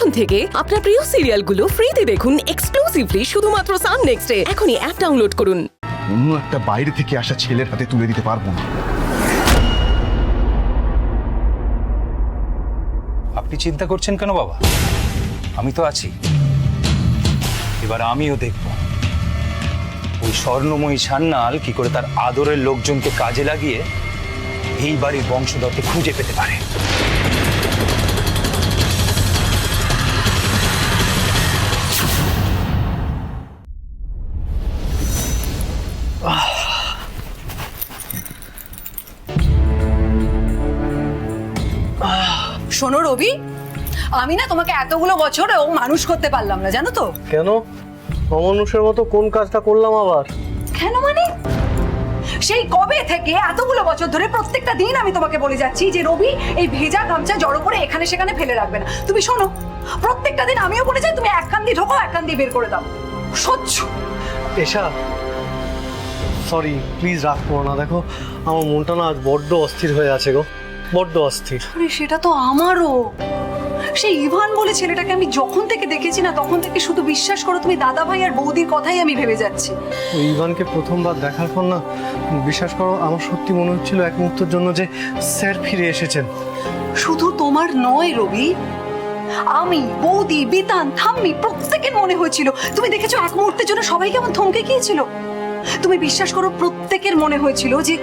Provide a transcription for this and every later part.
এখন থেকে আপনার প্রিয় সিরিয়ালগুলো ফ্রিতে দেখুন এক্সক্লুসিভলি শুধুমাত্র সান নেক্সটে। এখনই অ্যাপ ডাউনলোড করুন। অন্য একটা বাইরে থেকে আসা ছেলের হাতে তুলে দিতে পারবো না। আপনি চিন্তা করছেন কেন বাবা? আমি তো আছি। এবার আমিও দেখব ওই স্বর্ণময়ী সান্যাল কি করে তার আদরের লোকজনকে কাজে লাগিয়ে এই বাড়ির বংশধরকে খুঁজে পেতে পারে। শোনো রবি, আমি না তোমাকে এতগুলো বছরেও মানুষ করতে পারলাম না, জানো তো? কেন? অমানুষের মতো কোন কাজটা করলাম আবার? কেন মানে? সেই কবে থেকে এতগুলো বছর ধরে প্রত্যেকটা দিন আমি তোমাকে বলে যাচ্ছি যে রবি এই ভেজা গামছা জড়ো করে এখানে সেখানে ফেলে রাখবে না। তুমি শোনো, প্রত্যেকটা দিন আমিও বলে যাই তুমি এক কান দিয়ে ঢোকো, এক কান দিয়ে বের করে দাও। সহ্য। এশা, সরি, প্লিজ রাগ করো না। দেখো, আমার মনটা না আজ বড্ড অস্থির হয়ে আছে গো, বড্ড অস্থির। আরে সেটা তো আমারও। সেই ইভান বলে ছেলেটাকে আমি যখন থেকে দেখেছি না, তখন থেকে শুধু বিশ্বাস করো তুমি দাদা ভাই আর বৌদির কথাই আমি ভেবে যাচ্ছি। ওই ইভানকে প্রথমবার দেখার পর না, বিশ্বাস করো, আমার সত্যি মনে হচ্ছিল এক মুহূর্তের জন্য যে স্যার ফিরে এসেছেন। শুধু তোমার নয় রবি, আমি, বৌদি, বিতান, থাম্মি প্রত্যেকের মনে হয়েছিল। তুমি দেখেছো এক মুহূর্তের জন্য সবাই কেমন থমকে গিয়েছিল। তুমি বিশ্বাস করো, প্রত্যেকের মনে হয়েছিল যে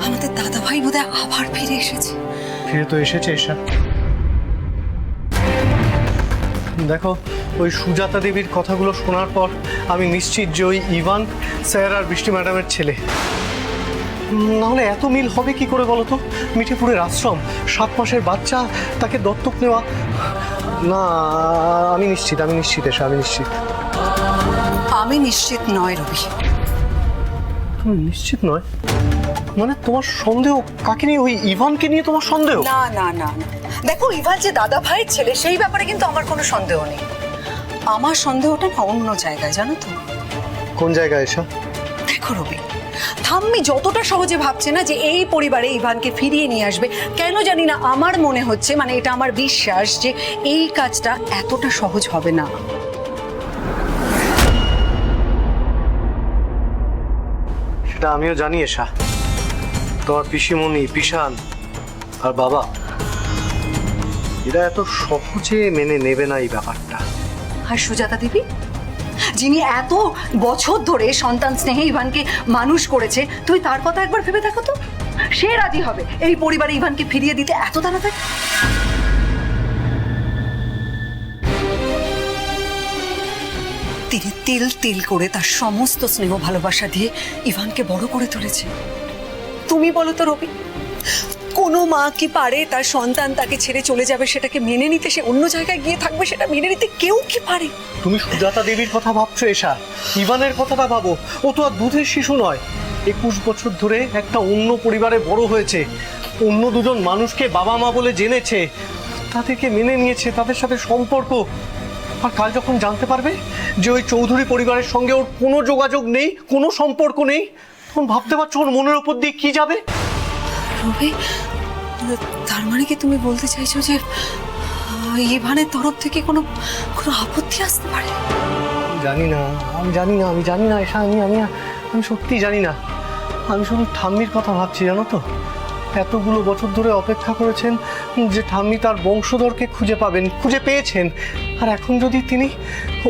আমাদের দাদা ভাই বোধহয় আবার ফিরে এসেছে। ফিরে তো এসেছে এশা। দেখো, ওই সুজাতা দেবীর কথাগুলো শোনার পর আমি নিশ্চিত যে ওই ইভান স্যার আর বৃষ্টি ম্যাডামের ছেলে। নাহলে এত মিল হবে কি করে বলো তো? মিঠিপুরের আশ্রম, 7 মাসের বাচ্চা, তাকে দত্তক নেওয়া। না, আমি নিশ্চিত এসা, আমি নিশ্চিত। আমি নিশ্চিত নয় রবি। তুমি নিশ্চিত নয় মানে? তোমার সন্দেহ কাকে নিয়ে? ওই ইভানকে নিয়ে তোমার সন্দেহ? না না না না, দেখো, ইভান যে দাদা ভাইয়ের ছেলে সেই ব্যাপারে কিন্তু আমার কোনো সন্দেহ নেই। আমার সন্দেহটা না অন্য জায়গায়, জানো তো? কোন জায়গায় এসা? দেখো রবি, থাম্মি যতটা সহজে ভাবছে না যে এই পরিবারে ইভানকে ফিরিয়ে নিয়ে আসবে, কেন জানি না আমার মনে হচ্ছে, মানে এটা আমার বিশ্বাস, যে এই কাজটা এতটা সহজ হবে না। সেটা আমিও জানি এসা। তোমার পিসিমণি, পিসান আর বাবা, এরা এত সহজে মেনে নেবে না এই ব্যাপারটা। আর সুজাতা দেবী, যিনি এত বছর ধরে সন্তান স্নেহে ইভানকে মানুষ করেছে, তুই তার কথা একবার ভেবে দেখো তো। সে রাজি হবে এই পরিবারে ইভানকে ফিরিয়ে দিতে এত তাড়াতাড়ি? তিনি তিল তিল করে তার সমস্ত স্নেহ ভালোবাসা দিয়ে ইভানকে বড় করে তুলেছে। তুমি বলো তো রবি, কোনো মা কি পারে তার সন্তান তাকে ছেড়ে চলে যাবে সেটাকে মেনে নিতে? সে অন্য জায়গায় গিয়ে থাকবে, সেটা মেনে নিতে কেউ কি পারে? তুমি সুজাতা দেবীর কথা ভাবছো এসা, ইভানের কথাটা ভাবো। ও তো আর দুধের শিশু নয়। 21 বছর ধরে একটা অন্য পরিবারে বড় হয়েছে, অন্য দুজন মানুষকে বাবা মা বলে জেনেছে, তাদেরকে মেনে নিয়েছে, তাদের সাথে সম্পর্ক। আর কাল যখন জানতে পারবে যে ওই চৌধুরী পরিবারের সঙ্গে ওর কোনো যোগাযোগ নেই, কোনো সম্পর্ক নেই, তখন ভাবতে পারছো ওর মনের ওপর দিয়ে কি যাবে? রবি, তার মানে কি তুমি বলতে চাইছো যে ইভানের তরফ থেকে কোনো কোনো আপত্তি আসতে পারে? আমি জানি না এসা, আমি সত্যি জানি না। আমি শুধু ঠাম্মির কথা ভাবছি, জানো তো? এতগুলো বছর ধরে অপেক্ষা করেছেন যে ঠাম্মি তার বংশধরকে খুঁজে পাবেন, খুঁজে পেয়েছেন। আর এখন যদি তিনি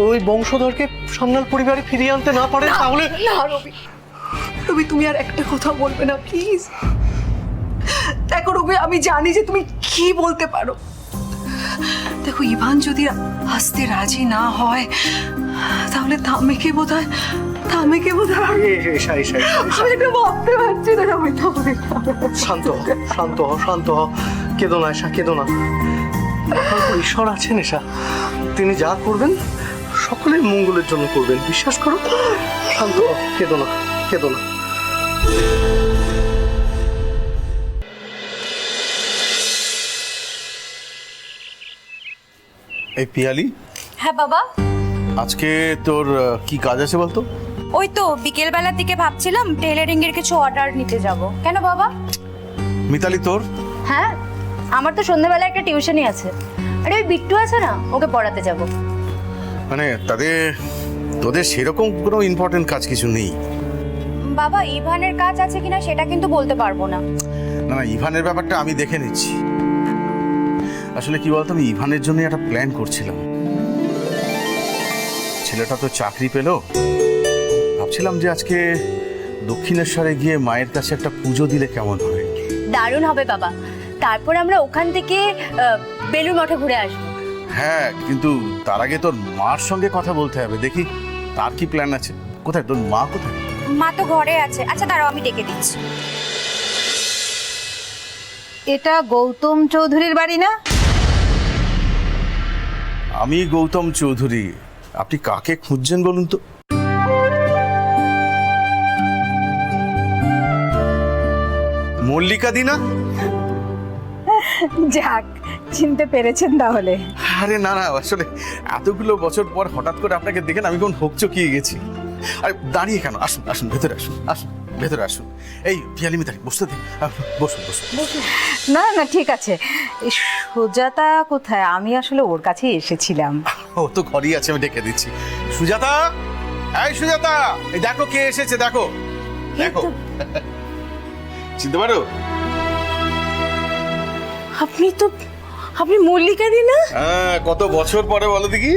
ওই বংশধরকে সান্যাল পরিবারে ফিরিয়ে আনতে না পারেন, তাহলে না রবি, রবি তুমি আর একটা কথা বলবে না প্লিজ। দেখো রবি, আমি জানি যে তুমি কি বলতে পারো। দেখো, ইভান যদি আসতে রাজি না হয়, তাহলে থাম্মিকে বোধহয় আমি এটা ভাবতে পারছি না। শান্ত হও, কেঁদো না এসা, কেঁদো না। ঈশ্বর আছেন এসা, তিনি যা করবেন সকলের মঙ্গলের জন্য করবেন, বিশ্বাস করো। শান্ত হও, কেঁদো না। এই পিয়ালি, হ্যাঁ বাবা, আজকে তোর কি কাজ আছে বলতো? ওই তো বিকেল বেলার দিকে ভাবছিলাম টেলারিং এর কিছু অর্ডার নিতে যাব। কেন বাবা? মিতালি তোর? হ্যাঁ, আমার তো সন্ধ্যাবেলা একটা টিউশনই আছে, আরে ওই বিট্টু আছে না, ওকে পড়াতে যাব। মানে তোদের সেরকম কোনো ইম্পর্টেন্ট কাজ কিছু নেই? বাবা, ইভানের কাজ আছে কিনা সেটা কিন্তু বলতে পারবো না। না, ইভানের ব্যাপারটা আমি দেখে নিচ্ছি। আসলে কি বলতো, আমি ইভানের জন্য একটা প্ল্যান করছিলাম। ছেলেটা তো চাকরি পেল, ভাবছিলাম যে আজকে দক্ষিণেশ্বরে গিয়ে মায়ের কাছে একটা পুজো দিলে কেমন হয়। দারুণ হবে বাবা। তারপর আমরা ওখান থেকে বেলুড় মঠে ঘুরে আসবো। হ্যাঁ, কিন্তু তার আগে তোর মার সঙ্গে কথা বলতে হবে, দেখি তার কি প্ল্যান আছে। কোথায় তোর মা? কোথায়? মা তো ঘরে আছে। আচ্ছা দাঁড়াও, আমি ডেকে দিচ্ছি। এটা গৌতম চৌধুরীর বাড়ি না? আমি গৌতম চৌধুরী। আপনি কাকে খুঁজছেন বলুন তো? মল্লিকা দি না? যাক, চিনতে পেরেছেন তাহলে। আরে না না, আসলে এতগুলো বছর পর হঠাৎ করে আপনাকে দেখেন আমি কোন হকচকিয়ে গেছি। আরে দাঁড়িয়ে কেন, আসুন আসুন, ভেতরে আসুন, আসুন ভেতরে আসুন। এই পিয়ালি মিতালি, বসতে দিন, বসুন বসুন। না না, ঠিক আছে। এই সুজাতা কোথায়? আমি আসলে ওর কাছেই এসেছিলাম। ও তো ঘরেই আছে, আমি ডেকে দিচ্ছি। সুজাতা, এই সুজাতা, এই দেখো কে এসেছে, দেখো দেখো। চিনতে পারো? আপনি মল্লিকা দি না? হ্যাঁ, কত বছর পরে বলো দেখি।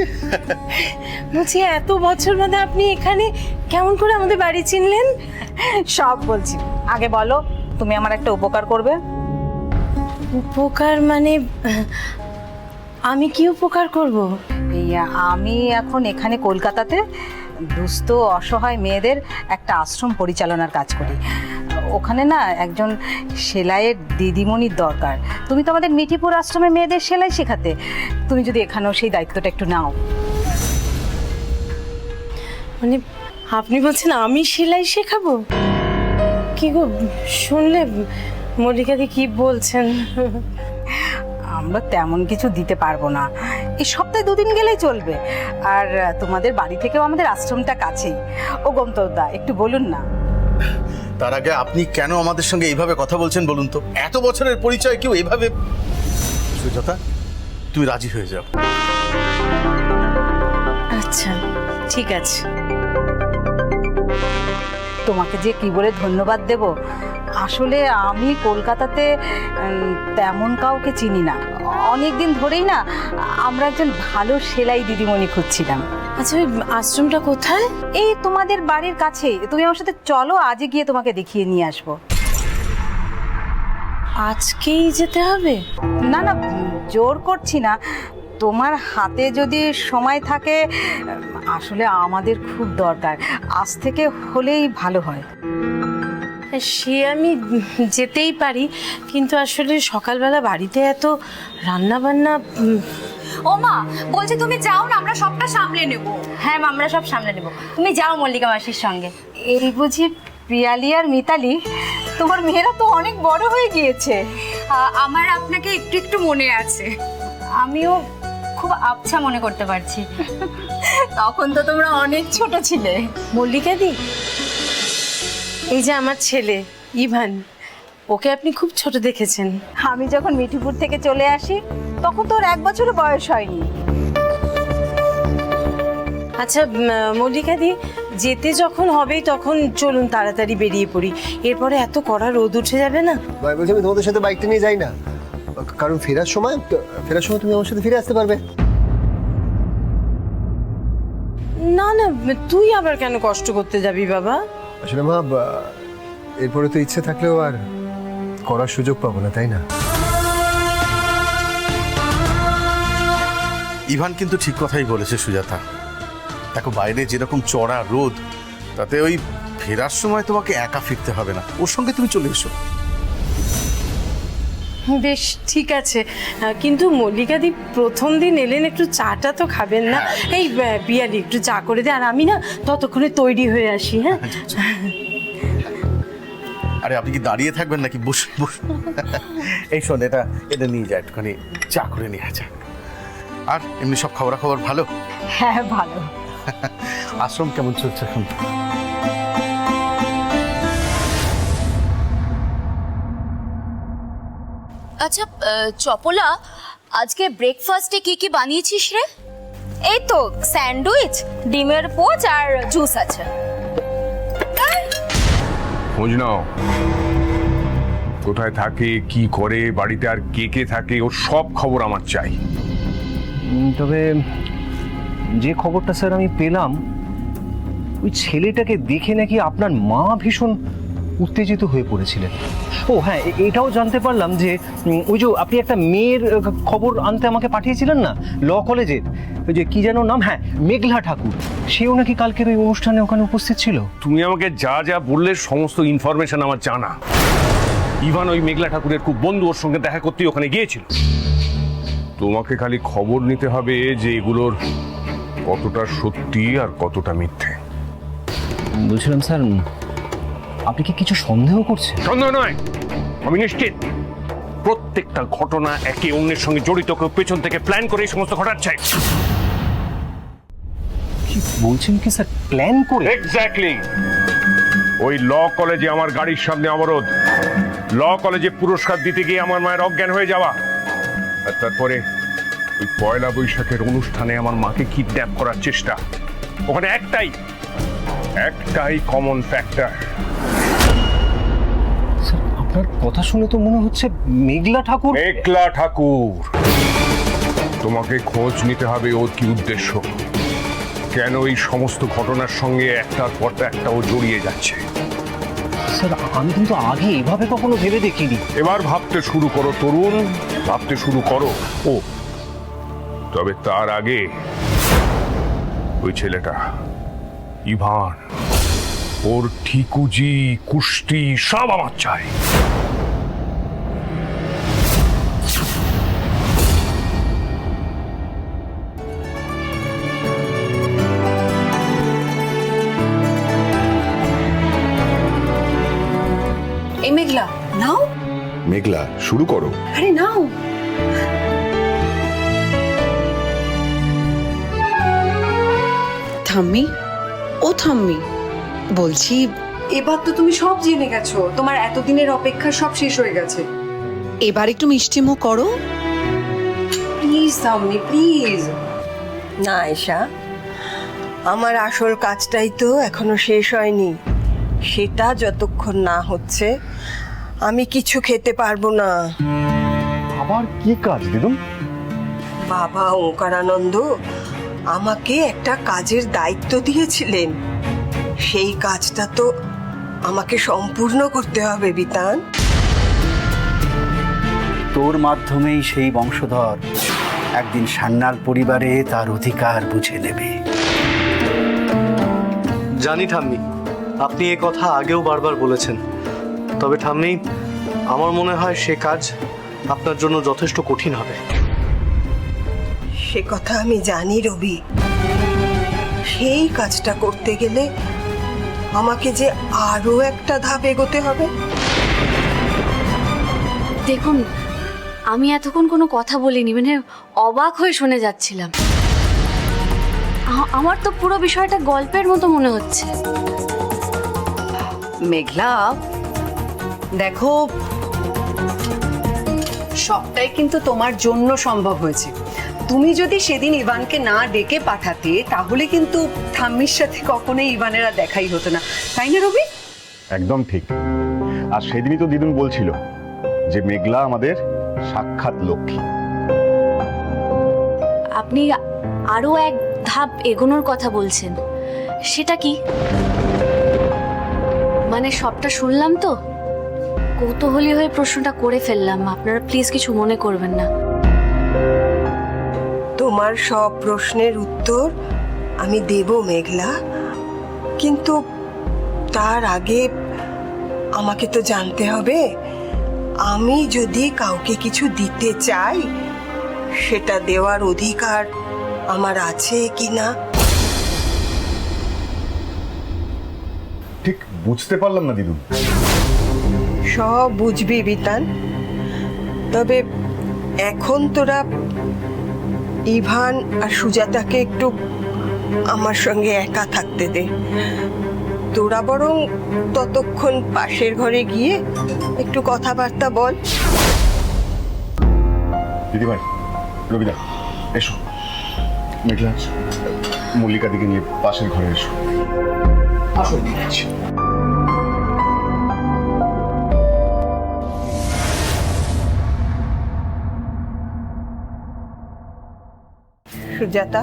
বলছি এত বছর বাদে আপনি এখানে, কেমন করে আমাদের বাড়ি চিনলেন? সব বলছি, আগে বলো তুমি আমার একটা উপকার করবে। উপকার মানে? আমি কি উপকার করব? এই আমি এখন এখানে কলকাতাতে দুস্থ অসহায় মেয়েদের একটা আশ্রম পরিচালনার কাজ করি। ওখানে না একজন সেলাইয়ের দিদিমণির দরকার। তুমি তো আমাদের মিঠিপুর আশ্রমে মেয়েদের সেলাই শেখাতে, তুমি যদি এখানেও সেই দায়িত্বটা একটু নাও। মানে আপনি বলছেন আমি সেলাই শেখাবো? কি গো, শুনলে মল্লিকা দি কি বলছেন? আমরা তেমন কিছু দিতে পারবো না, এই সপ্তাহে 2 দিন গেলেই চলবে। আর তোমাদের বাড়ি থেকেও আমাদের আশ্রমটা কাছেই। ও গন্তব্যদা, একটু বলুন না। তার আগে আপনি কেন আমাদের সঙ্গে এইভাবে কথা বলছেন বলুন তো? এত বছরের পরিচয় কেউ এইভাবে? সুজাতা, তুমি রাজি হয়ে যাও। আচ্ছা ঠিক আছে। তোমাকে যে কি বলে ধন্যবাদ দেব। আসলে আমি কলকাতাতে তেমন কাউকে চিনি না। অনেক দিন ধরেই না আমরা একজন ভালো সেলাই দিদিমণি খুঁজছিলাম। আচ্ছা, ওই আশ্রমটা কোথায়? এই তোমাদের বাড়ির কাছেই। তুমি আমার সাথে চলো, আজই গিয়ে তোমাকে দেখিয়ে নিয়ে আসবো। আজকেই যেতে হবে? না না, জোর করছি না। তোমার হাতে যদি সময় থাকে, আসলে আমাদের খুব দরকার, আজ থেকে হলেই ভালো হয়। সে আমি যেতেই পারি, কিন্তু আসলে সকালবেলা বাড়িতে এত রান্না বান্না। ও মা, বলছে তুমি যাও না, আমরা সবটা সামলে নেব। হ্যাঁ মা, আমরা সব সামলে নেব, তুমি যাও মল্লিকা মাসির সঙ্গে। এই বুঝি পিয়ালি আর মিতালি, তোমার মেয়েরা তো অনেক বড় হয়ে গিয়েছে। আমার আপনাকে একটু একটু মনে আছে, আমিও খুব আবছা মনে করতে পারছি। তখন তো তোমরা অনেক ছোট ছিলে। মল্লিকা দি, এই যে আমার ছেলে ইভান, ওকে আপনি খুব ছোট দেখেছেন। আমি যখন মিঠিপুর থেকে চলে আসি তখন তো ওর 1 বছরও বয়স হয়নি। আচ্ছা মল্লিকা দি, যেতে যখন হবেই তখন চলুন তাড়াতাড়ি বেরিয়ে পড়ি, এরপরে এত কড়া রোদ উঠে যাবে না? ভাই বলছি আমি তোমাদের সাথে বাইকটা নিয়ে যাই না, কারণ ফেরার সময় তুমি আমার সাথে ফিরে আসতে পারবে। না না, তুই আবার কেন কষ্ট করতে যাবি বাবা? আসলে মা, এরপরে তো ইচ্ছে থাকলেও আর করার সুযোগ পাবো না, তাই না? ইভান কিন্তু ঠিক কথাই বলেছে সুজাতা। দেখো, বাইরে যেরকম চড়া রোদ, তাতে ওই ফেরার সময় তোমাকে একা ফিরতে হবে না, ওর সঙ্গে তুমি চলে এসো। বেশ ঠিক আছে, কিন্তু মল্লিকা দি প্রথম দিন এলেন, একটু চাটা তো খাবেন না? এই পিয়ালি, একটু চা করে দে, আর আমি না ততক্ষণে তৈরি হয়ে আসি। হ্যাঁ, আরে আপনি কি দাঁড়িয়ে থাকবেন নাকি? বসুন বসুন। এই শোন, এটা নিয়ে যা, একটুখানি চা করে নিয়ে যা। আর এমনি সব খবর ভালো? হ্যাঁ ভালো। আশ্রম কেমন চলছে এখন? আচ্ছা চপলা, আজকে ব্রেকফাস্টে কি কি বানিয়েছিস রে? এই তো স্যান্ডউইচ, ডিমের পোচ আর জুস আছে। খোঁজ নাও, কোথায় থাকে, কি করে, বাড়িতে আর কে কে থাকে, ওর সব খবর আমার চাই। তবে যে খবরটা স্যার আমি পেলাম, ওই ছেলেটাকে দেখে নাকি আপনার মা ভীষণ উত্তেজিত হয়ে পড়েছিলেন। ও হ্যাঁ, এটাও জানতে পারলাম যে ওই যে আপনি একটা মেয়ের খবর আনতে আমাকে পাঠিয়েছিলেন না ল কলেজের, ওই যে কি যেন নাম, হ্যাঁ মেঘলা ঠাকুর, সেও নাকি কালকের ওই অনুষ্ঠানে ওখানে উপস্থিত ছিল। তুমি আমাকে যা যা বললে সমস্ত ইনফরমেশন আমার জানা। ইভান ওই মেঘলা ঠাকুরের খুব বন্ধু, ওর সঙ্গে দেখা করতেই ওখানে গিয়েছিল। তোমাকে খালি খবর নিতে হবে যে এগুলোর কতটা সত্যি আর কতটা মিথ্যে। বলছিলাম স্যার, আপনি কি কিছু সন্দেহ করছেন? সন্দেহ নয়, আমি নিশ্চিত প্রত্যেকটা ঘটনা একে অন্যের সঙ্গে জড়িত, কেউ পেছন থেকে প্ল্যান করে এই সমস্ত ঘটাচ্ছে। কি বলছেন কি স্যার, প্ল্যান করে? এক্স্যাক্টলি। ওই ল কলেজে আমার গাড়ির সামনে অবরোধ, ল কলেজে পুরস্কার দিতে গিয়ে আমার মায়ের অজ্ঞান হয়ে যাওয়া, আর তারপরে ওই পয়লা বৈশাখের অনুষ্ঠানে আমার মাকে কিডন্যাপ করার চেষ্টা। ওখানে একটাই কমন ফ্যাক্টর। স্যার আপনার কথা শুনে তো মনে হচ্ছে মেঘলা ঠাকুর। মেঘলা ঠাকুর। তোমাকে খোঁজ নিতে হবে ওর কি উদ্দেশ্য, কেন এই সমস্ত ঘটনার সঙ্গে একটার পর একটা ও জড়িয়ে যাচ্ছে। স্যার আমি কিন্তু আগে এভাবে কখনো ভেবে দেখিনি। এবার ভাবতে শুরু করো তরুণ, ভাবতে শুরু করো। ও তবে তার আগে ওই ছেলেটা ইভান, ওর ঠিকুজি কুষ্টি সব আমার চাই। এই মেঘলা নাও, মেঘলা, শুরু করো। আরে নাও। থাম্মি, ও থাম্মি, বলছি এবার তো তুমি সব জেনে গেছো, তোমার এতদিনের অপেক্ষা সব শেষ হয়ে গেছে। এবার একটু মিষ্টিমুখ করো। প্লিজ থাম্মি, প্লিজ। না এশা, আমার আসল কাজটাই তো এখনো শেষ হয়নি। সেটা যতক্ষণ না হচ্ছে আমি কিছু খেতে পারবো না। আবার কি কাজ দিদুন? বাবা ওঙ্কারানন্দ আমাকে একটা কাজের দায়িত্ব দিয়েছিলেন, সেই কাজটা তো আমাকে সম্পূর্ণ করতে হবে বিতান। তোর মাধ্যমেই সেই বংশধর একদিন সান্যাল পরিবারে তার অধিকার বুঝে নেবে। জানি ঠাম্মি, আপনি এ কথা আগেও বারবার বলেছেন, তবে ঠাম্মি আমার মনে হয় সে কাজ আপনার জন্য যথেষ্ট কঠিন হবে। সে কথা আমি জানি রবি, সেই কাজটা করতে গেলে আমাকে যে আরো একটা ধাপ এগোতে হবে। দেখুন, আমি এতক্ষণ কোনো কথা বলিনি, মানে অবাক হয়ে শুনে যাচ্ছিলাম। আমার তো পুরো বিষয়টা গল্পের মতো মনে হচ্ছে। মেঘলা দেখো, সবটাই কিন্তু তোমার জন্য সম্ভব হয়েছে। তুমি যদি সেদিন ইভানকে না ডেকে পাঠাতে, তাহলে কিন্তু থাম্মির সাথে কখনোই ইভানের আর দেখাই হতো না, তাই না রবি? একদম ঠিক। আর সেদিনই তো দিদুন বলছিল যে মেঘলা আমাদের সাক্ষাৎ লক্ষ্মী। আপনি আরো এক ধাপ এগোনোর কথা বলছেন, সেটা কি? মানে সবটা শুনলাম তো, কৌতূহলী হয়ে প্রশ্নটা করে ফেললাম, আপনারা প্লিজ কিছু মনে করবেন না। তোমার সব প্রশ্নের উত্তর আমি দেব মেঘলা, কিন্তু তার আগে আমাকে তো জানতে হবে আমি যদি কাউকে কিছু দিতে চাই সেটা দেওয়ার অধিকার আমার আছে কিনা। ঠিক বুঝতে পারলাম না দিদুন। সব বুঝবি বিতান, তবে এখন তোরা ইভান আর সুজাতাকে একটু আমার সঙ্গে একা থাকতে দে। তোরা বরং ততক্ষণ পাশের ঘরে গিয়ে একটু কথাবার্তা বল। দিদিভাই রবিদা এসো, মেঘলা মল্লিকা দিকে নিয়ে পাশের ঘরে এসো। আসো দিচ্ছি। সুজাতা,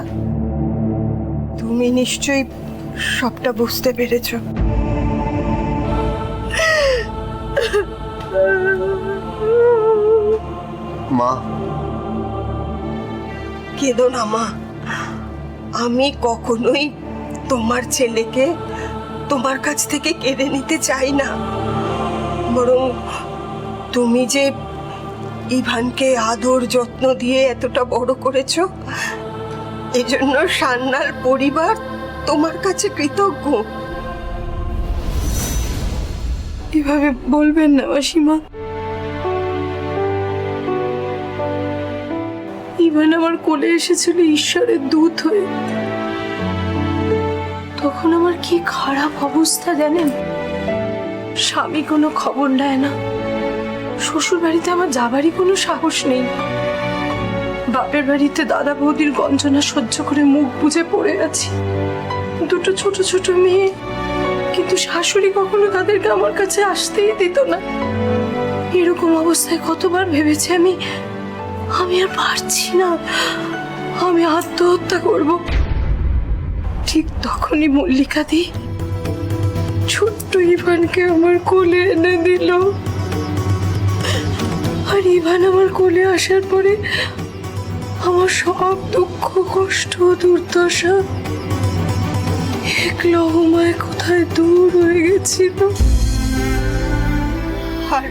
তুমি নিশ্চয়ই সবটা বুঝতে পেরেছ। মা, কেঁদো না মা। আমি কখনোই তোমার ছেলেকে তোমার কাছ থেকে কেড়ে নিতে চাই না, বরং তুমি যে ইভানকে আদর যত্ন দিয়ে এতটা বড় করেছো, এজন্য সান্যাল পরিবার তোমার কাছে কৃতজ্ঞ। এভাবে বলবেন না মাসিমা। ইভান আমার কোলে এসেছিল ঈশ্বরের দূত হয়ে। তখন আমার কি খারাপ অবস্থা জানেন? স্বামী কোনো খবর নেয় না, শ্বশুর বাড়িতে আমার যাবারই কোনো সাহস নেই, বাপের বাড়িতে দাদা বৌদির গঞ্জনা সহ্য করে মুখ বুজে পড়ে আছি। দুটো ছোট ছোট মেয়ে, কিন্তু শাশুড়ি কখনো তাদেরকে আমার কাছে আসতেই দিত না। এরকম অবস্থায় কতবার ভেবেছি আমি আর পারছি না, আমি আত্মহত্যা করব। ঠিক তখনই মল্লিকা দি ছোট্ট ইভানকে আমার কোলে এনে দিল। আর ইভান আমার কোলে আসার পরে আমার সব দুঃখ কষ্ট দুর্দশা এক লহমায় কোথায় দূর হয়ে গেছিল। আর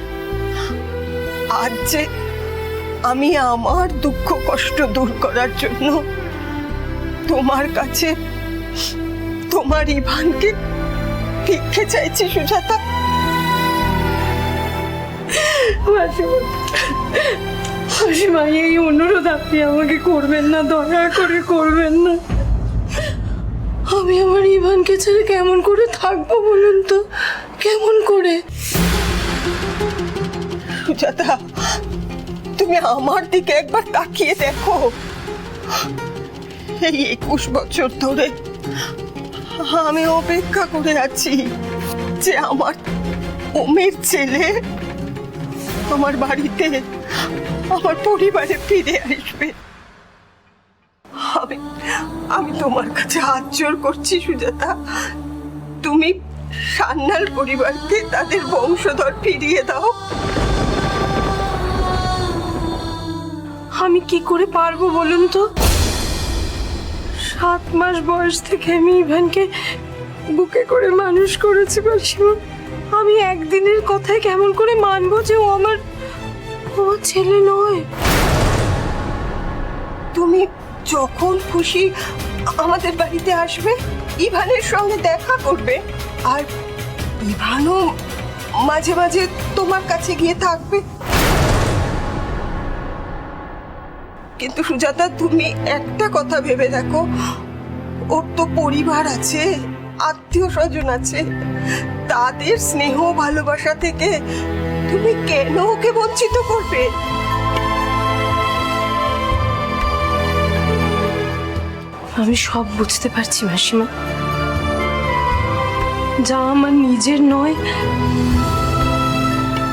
আজ যে আমি আমার দুঃখ কষ্ট দূর করার জন্য তোমার কাছে তোমার ইভানকে ভিক্ষে চাইছি সুজাতা। মাসিমা, এই অনুরোধ আপনি আমাকে করবেন না, দয়া করে করবেন না। আমি আমার ইভানকে ছেড়ে কেমন করে থাকবো বলুন তো, কেমন করে? সুজাতা, তুমি আমার দিকে একবার তাকিয়ে দেখো। এই 21 বছর ধরে আমি অপেক্ষা করে আছি যে আমার ওমের ছেলে আমার বাড়িতে, আমার পরিবারে ফিরে আসবে। আমি তোমার কাছে হাত জোর করছি সুজাতা, তুমি সান্যাল পরিবারকে তাদের বংশধর ফিরিয়ে দাও। আমি কি করে পারবো বলুন তো? 7 মাস বয়স থেকে আমি ইভানকে বুকে করে মানুষ করেছি মাসিমা। আমি একদিনের কথায় কেমন করে মানবো যে ও আমার ছেলে নয়? তুমি যখন খুশি আমাদের বাড়িতে আসবে, ইভানের সঙ্গে দেখা করবে, আর ইভানও মাঝে মাঝে তোমার কাছে গিয়ে থাকবে। কিন্তু সুজাতা, তুমি একটা কথা ভেবে দেখো, ওর তো পরিবার আছে, আত্মীয় স্বজন আছে, তাদের স্নেহ ভালোবাসা থেকে তুমি কেন ওকে বঞ্চিত করবে? আমি সব বুঝতে পারছি মাসিমা, যা আমার নিজের নয়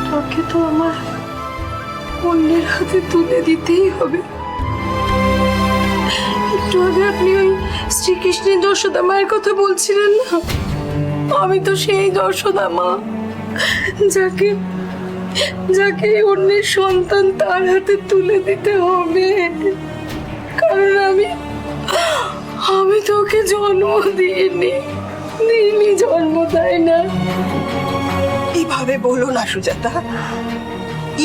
তাকে তো আমার অন্যের হাতে তুলে দিতেই হবে। একটু আগে আপনি ওই শ্রীকৃষ্ণের যশোদা মায়ের কথা বলছিলেন না, আমি তো সেই যশোদা মা, যাকে অন্যের সন্তান তার হাতে তুলে দিতে হবে। কারণ আমি তো ওকে জন্ম দিইনি জন্ম, তাই না? এইভাবে বলো না সুজাতা,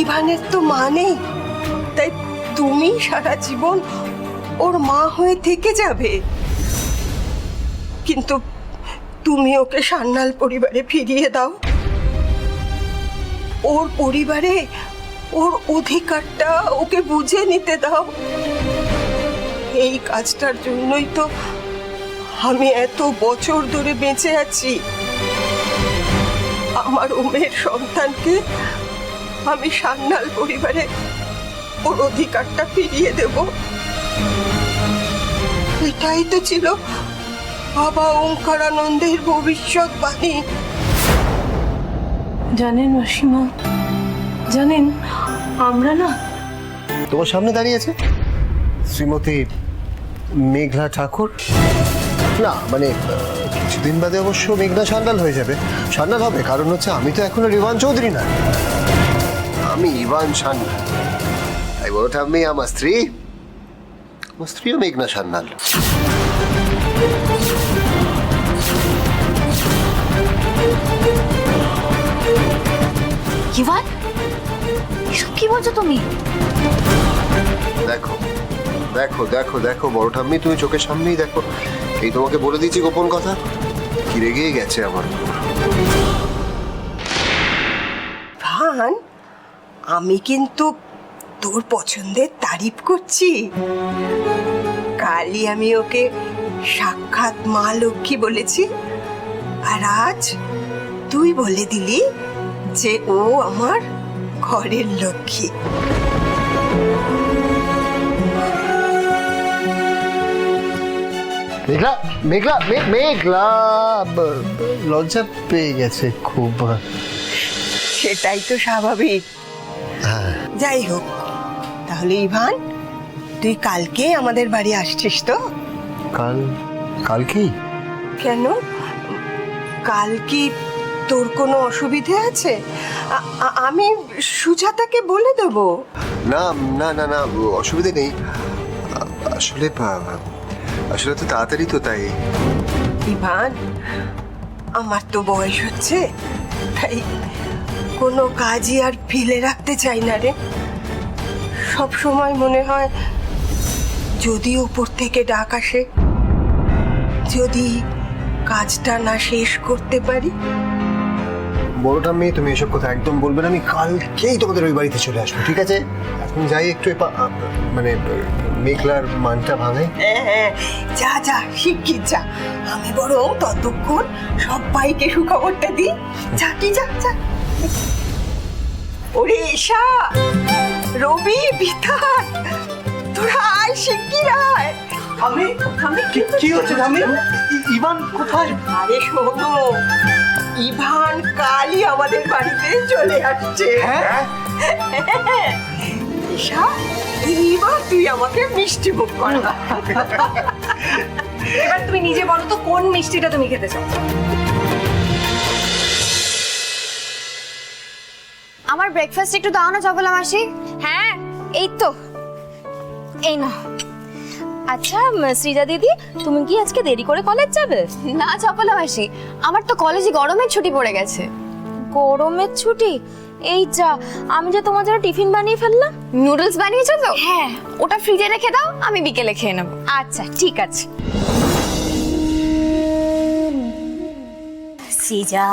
ইভানের তো মা নেই, তাই তুমি সারা জীবন ওর মা হয়ে থেকে যাবে। কিন্তু তুমি ওকে সান্যাল পরিবারে ফিরিয়ে দাও, ওর পরিবারে ওর অধিকারটা ওকে বুঝে নিতে দাও। এই কাজটার জন্যই তো আমি এত বছর ধরে বেঁচে আছি। আমার ওমের সন্তানকে আমি সান্যাল পরিবারে ওর অধিকারটা ফিরিয়ে দেব। এটাই তো ছিল বাবা ওঙ্কারানন্দের ভবিষ্যৎবাণী। জানেন মাসিমা, জানেন আমরা না তোমার সামনে দাঁড়িয়ে আছে শ্রীমতী মেঘলা ঠাকুর। না মানে কিছুদিন বাদে অবশ্য মেঘনা সান্যাল হয়ে যাবে। সান্যাল হবে কারণ হচ্ছে আমি তো এখনো ইভান চৌধুরী না, আমি ইভান সান্যাল। তাই বড় ঠাম্মি আমার স্ত্রীও মেঘনা সান্যাল। ইভান, এসব কি বলছো তুমি? দেখো দেখো দেখো দেখো বড় ঠাম্মি, তুমি চোখের সামনেই দেখো। এই তোমাকে বলে দিচ্ছি গোপন কথা, কি রেগেই গেছে আমার উপর। ভান, আমি কিন্তু তোর পছন্দের তারিফ করছি। কালই আমি ওকে সাক্ষাৎ মা লক্ষ্মী বলেছি, আর আজ তুই বলে দিলি যে ও আমার ঘরের লক্ষ্মী। মেঘলা মেঘলা মেঘলা লজ্জা পেয়ে গেছে খুব। সেটাই তো স্বাভাবিক। যাই হোক, তাহলে ইভান তুই কালকে আমাদের বাড়ি আসছিস তো? কালকেই? কেন, কাল কি তোর কোনো অসুবিধে আছে? আমি সুজাতাকে বলে দেব। না না না না, অসুবিধে নেই। আসলে আসলে তো তাড়াতাড়ি তো, তাই। ইভান, আমার তো বয়স হচ্ছে, তাই কোনো কাজই আর ফেলে রাখতে চাই না রে। সব সময় মনে হয় যদি উপর থেকে ডাক আসে, যদি কাজটা না শেষ করতে পারি। বড় ঠাম্মি তুমি এসব কথা একদম বলবে না, আমি কালকেই তোমাদের ওই বাড়িতে চলে আসবো, ঠিক আছে? এখন যাই একটু মানে মেঘলার মানটা ভাঙাই। হ্যাঁ, যা যা শিগগির যা। আমি বরং ততক্ষণ সবাইকে সুখবরটা দিই। যা কি যা যা। ওরে এসা, রবি, বিধান, তোরা আয়, শিগগির আয়। কি হচ্ছে ঠাম্মি? ইভান কোথায়? আরে শোনো, ইভান কালই আমাদের বাড়িতে চলে আসছে। ঈশা, এবার তুই আমাকে মিষ্টি মুখ করা। এবার তুমি নিজে বলো তো কোন মিষ্টিটা তুমি খেতে চাও? আমার ব্রেকফাস্ট একটু দাও না চপলা মাসি। হ্যাঁ, এই তো, এই না। আচ্ছা সৃজা দিদি, তুমি কি আজকে দেরি করে কলেজ যাবে? না চপলা মাসি, আমার তো কলেজে গরমের ছুটি পড়ে গেছে। গরমের ছুটি? এই যা, আমি যে তোমার জন্য টিফিন বানিয়ে ফেললাম। নুডলস বানিয়েছো তো? হ্যাঁ, ওটা ফ্রিজে রেখে দাও, আমি বিকেলে খেয়ে নেবো। আচ্ছা ঠিক আছে। সৃজা,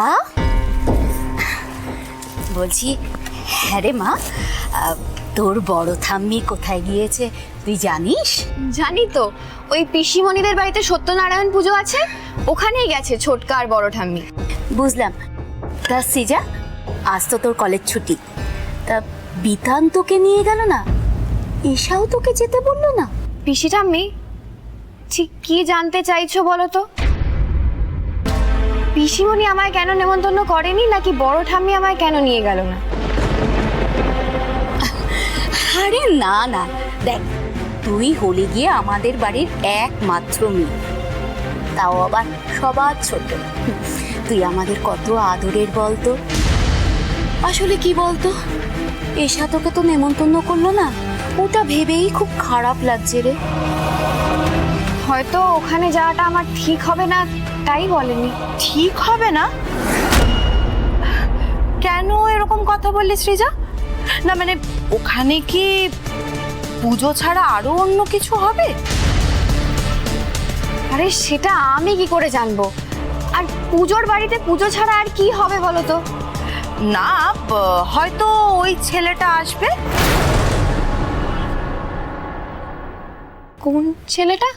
বলছি হ্যাঁ রে মা, তোর বড় ঠাম্মি কোথায় গিয়েছে তুই জানিস? জানি তো, ওই পিসিমণিদের বাড়িতে সত্যনারায়ণ পুজো আছে, ওখানেই গেছে ছোটকা আর বড় ঠাম্মি। বুঝলাম। তা সৃজা, আজ তো তোর কলেজ ছুটি, তা বিতান তোকে নিয়ে গেল না? এসাও তোকে যেতে বললো না? পিসি ঠাম্মি, ঠিক কি জানতে চাইছো বলো তো? পিসিমণি আমায় কেন নেমন্তন্ন করেনি, নাকি বড় ঠাম্মি আমায় কেন নিয়ে গেল না? আরে না না, দেখ তুই হলি গিয়ে আমাদের বাড়ির একমাত্র মেয়ে, তাও আবার সবার ছোট। তুই আমাদের কত আদরের বলতো। আসলে কি বলতো, এসা তোকে তো নেমন্তন্ন করলো না, ওটা ভেবেই খুব খারাপ লাগছে রে। হয়তো ওখানে যাওয়াটা আমার ঠিক হবে না, তাই বলেনি। ঠিক হবে না? কেন এরকম কথা বললি সৃজা? না মানে ওখানে কি পুজো ছাড়া আরো অন্য কিছু হবে? আরে সেটা আমি কি করে জানবো? আর পুজোর বাড়িতে পুজো ছাড়া আর কি হবে বলো তো? না, হয়তো ওই ছেলেটা আসবে। কোন ছেলেটা?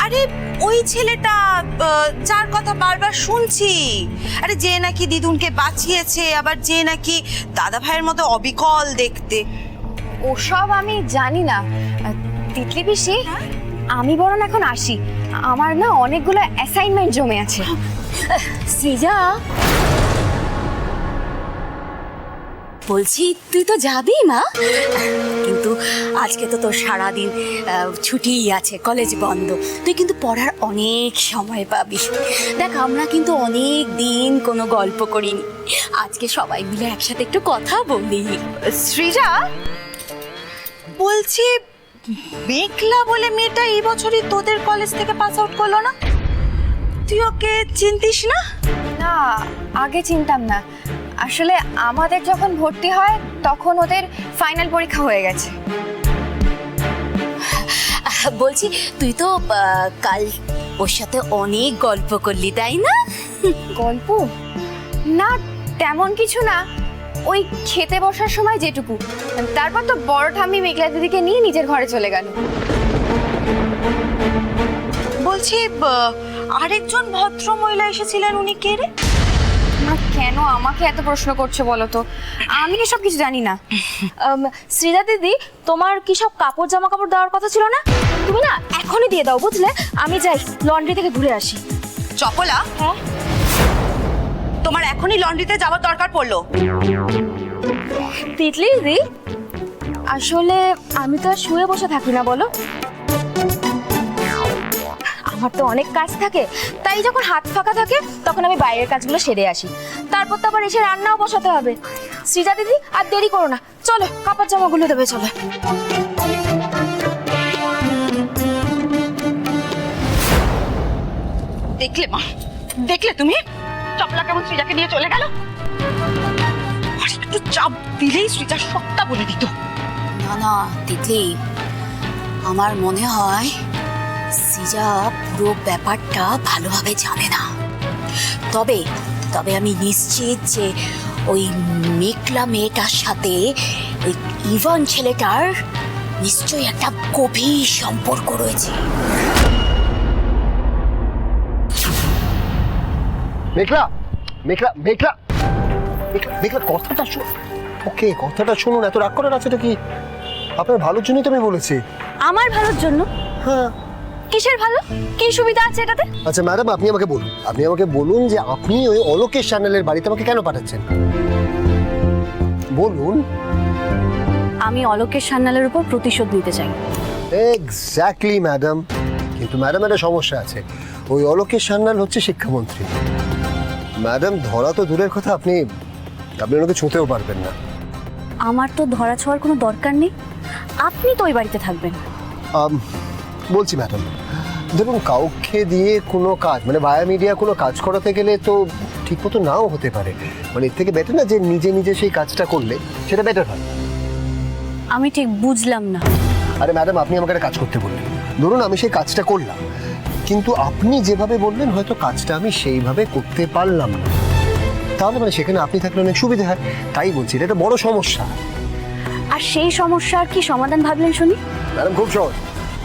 আরে ওই ছেলেটা যার কথা বারবার শুনছি, আরে যে নাকি দিদুনকে বাঁচিয়েছে, আবার যে নাকি দাদা ভাইয়ের মতো অবিকল দেখতে। ওসব আমি জানি না। তিতলি পিসি, আমি বরং এখন আসি, আমার না অনেকগুলো অ্যাসাইনমেন্ট জমে আছে। সৃজা, বলছি তুই তো যাবি মা, কিন্তু আজকে তো তোর সারাদিন ছুটিই আছে, কলেজ বন্ধ, তুই কিন্তু পড়ার অনেক সময় পাবি। দেখ, আমরা কিন্তু অনেক দিন কোনো গল্প করিনি, আজকে সবাই মিলে একসাথে একটু কথা বলি। সৃজা, বলছি মেঘলা বলে মেয়েটা এই বছরই তোদের কলেজ থেকে পাস আউট করলো না? তুই ওকে চিনতিস না? না, আগে চিনতাম না। আসলে আমাদের যখন ভর্তি হয় তখন ওদের ফাইনাল পরীক্ষা হয়ে গেছে। বলছি তুই তো কাল ওর সাথে অনেক গল্প করলি, তাই না? গল্প? না, তেমন কিছু না, ওই খেতে বসার সময় যেটুকু। তারপর তো বড় ঠাম্মি মেঘলা দিদিকে নিয়ে নিজের ঘরে চলে গেল। বলছি আরেকজন ভদ্র মহিলা এসেছিলেন, উনি কে রে? কেন আমাকে এত প্রশ্ন করছো বলো তো? আমি এসব কিছু জানি না। শ্রীজা দিদি, তোমার কি সব কাপড় জামা কাপড় দেওয়ার কথা ছিল না? তুমি না এখনই দিয়ে দাও, বুঝলে? আমি যাই লন্ড্রি থেকে ঘুরে আসি। চপলা, হ্যাঁ, তোমার এখনই লন্ড্রিতে যাওয়ার দরকার পড়লো? তিতলি দিদি, আসলে আমি তো আর শুয়ে বসে থাকি না, বলো? আমার তো অনেক কাজ থাকে, তাই যখন হাত ফাঁকা থাকে তখন আমি বাইরের কাজগুলো সেরে আসি। তারপর তো আবার এসে রান্নাও বসাতে হবে। সৃজা দিদি, আর দেরি করো না, চলো কাপড় জামাগুলো দেবে, চলো। দেখলে মা, দেখলে তুমি চপলা কেমন সৃজাকে নিয়ে চলে গেল? আর একটু চাপ দিলেই সৃজা সবটা বলে দিত। না না তিতলি, আমার মনে হয় সৃজা পুরো ব্যাপারটা ভালোভাবে জানে না। তবে তবে আমি নিশ্চিত যে ওই মেঘলা মেয়েটার সাথে ওই ইভান ছেলেটার নিশ্চয়ই একটা গভীর সম্পর্ক রয়েছে। মেঘলা, মেঘলা, মেঘলা, মেঘলা, কথাটা শুন। ওকে, কথাটা শুনুন, এত রাগ করার আছে কি? আপনার ভালোর জন্যই তো আমি বলেছি। আমার ভালোর জন্য? হ্যাঁ। কিসের ভালো? কি সুবিধা আছে এটাতে? আচ্ছা ম্যাডাম, আপনি আমাকে বলুন যে আপনি ওই অলোকেশ চ্যানেলের বাড়িতে আমাকে কেন পাঠাচ্ছেন? বলুন। আমি অলোকেশ সান্যালের উপর প্রতিশোধ নিতে চাই। এক্স্যাক্টলি ম্যাডাম, কিন্তু ম্যাডাম একটা সমস্যা আছে। ওই অলোকেশ সান্যাল হচ্ছে শিক্ষামন্ত্রী ম্যাডাম। ধরা তো দূরের কথা, আপনি ওনাকে ছুঁতেও পারবেন না। আমার তো ধরা ছোঁয়ার কোনো দরকার নেই, আপনি তো ওই বাড়িতে থাকবেন। বলছি ম্যাডাম, ধরুন কাউকে দিয়ে কোনো কাজ, মানে বায়ো মিডিয়া কোনো কাজ করাতে গেলে তো ঠিক মতো নাও হতে পারে। মানে এর থেকে বেটার না যে নিজে নিজে সেই কাজটা করলে সেটা বেটার হয়। আমি ঠিক বুঝলাম না। আরে ম্যাডাম, আপনি আমাকে একটা কাজ করতে বললেন, ধরুন আমি সেই কাজটা করলাম, কিন্তু আপনি যেভাবে বললেন হয়তো কাজটা আমি সেইভাবে করতে পারলাম না, তাহলে মানে সেখানে আপনি থাকলে অনেক সুবিধা হয়। তাই বলছি, এটা একটা বড় সমস্যা। আর সেই সমস্যার কি সমাধান ভাবলেন শুনি? ম্যাডাম, খুব সহজ।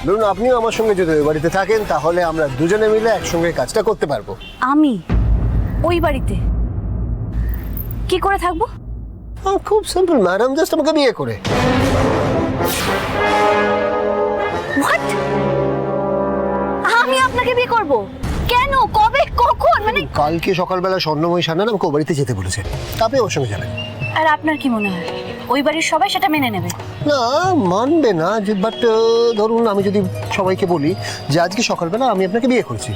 ধরুন আপনিও আমার সঙ্গে যদি ওই বাড়িতে থাকেন, তাহলে আমরা দুজনে মিলে একসঙ্গে কাজটা করতে পারবো। আমি ওই বাড়িতে কি করে থাকবো? খুব সিম্পল ম্যাডাম, জাস্ট আমাকে বিয়ে করে। হোয়াট? আমি আপনাকে বিয়ে করব? কেন, কবে, কখন? মানে কালকে সকালবেলা স্বর্ণময়ী সান্যাল আমাকে ওই বাড়িতে যেতে বলেছেন, আপনি ওর সঙ্গে যাবেন। আর আপনার কি মনে হয় ওই বাড়ির সবাই সেটা মেনে নেবে? না, মানবে না, বাট ধরুন আমি যদি সবাইকে বলি যে আজকে সকালবেলা আমি আপনাকে বিয়ে করছি,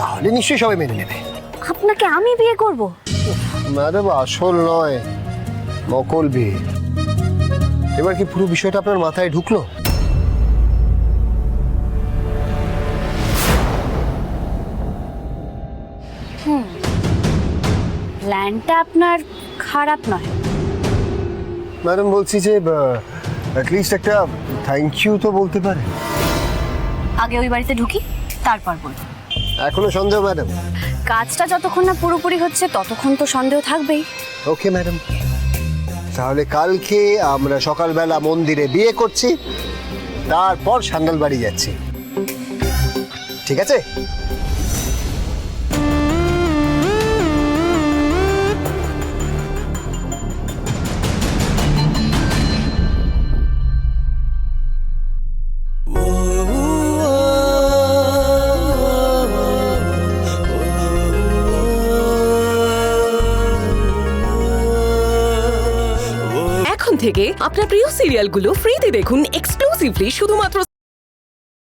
তাহলে নিশ্চয়ই সবাই মেনে নেবে। আপনাকে আমি বিয়ে করব? ম্যাডাম, আসল নয়, নকল বিয়ে। এবার কি পুরো বিষয়টা আপনার মাথায় ঢুকলো? প্ল্যানটা আপনার খারাপ নয়। ম্যাডাম, বলছি যে অ্যাটলিস্ট একটা থ্যাংক ইউ তো বলতে পারে। আগে ওই বাড়িতে ঢুকি, তারপর বলবো। এখনো সন্দেহ ম্যাডাম? কাজটা যতক্ষণ না পুরোপুরি হচ্ছে ততক্ষণ তো সন্দেহ থাকবেই। ওকে ম্যাডাম, তাহলে কালকে আমরা সকালবেলা মন্দিরে বিয়ে করছি, তারপর সান্যাল বাড়ি যাচ্ছি, ঠিক আছে? থেকে আপনার প্রিয় সিরিয়ালগুলো ফ্রিতে দেখুন এক্সক্লুসিভলি শুধুমাত্র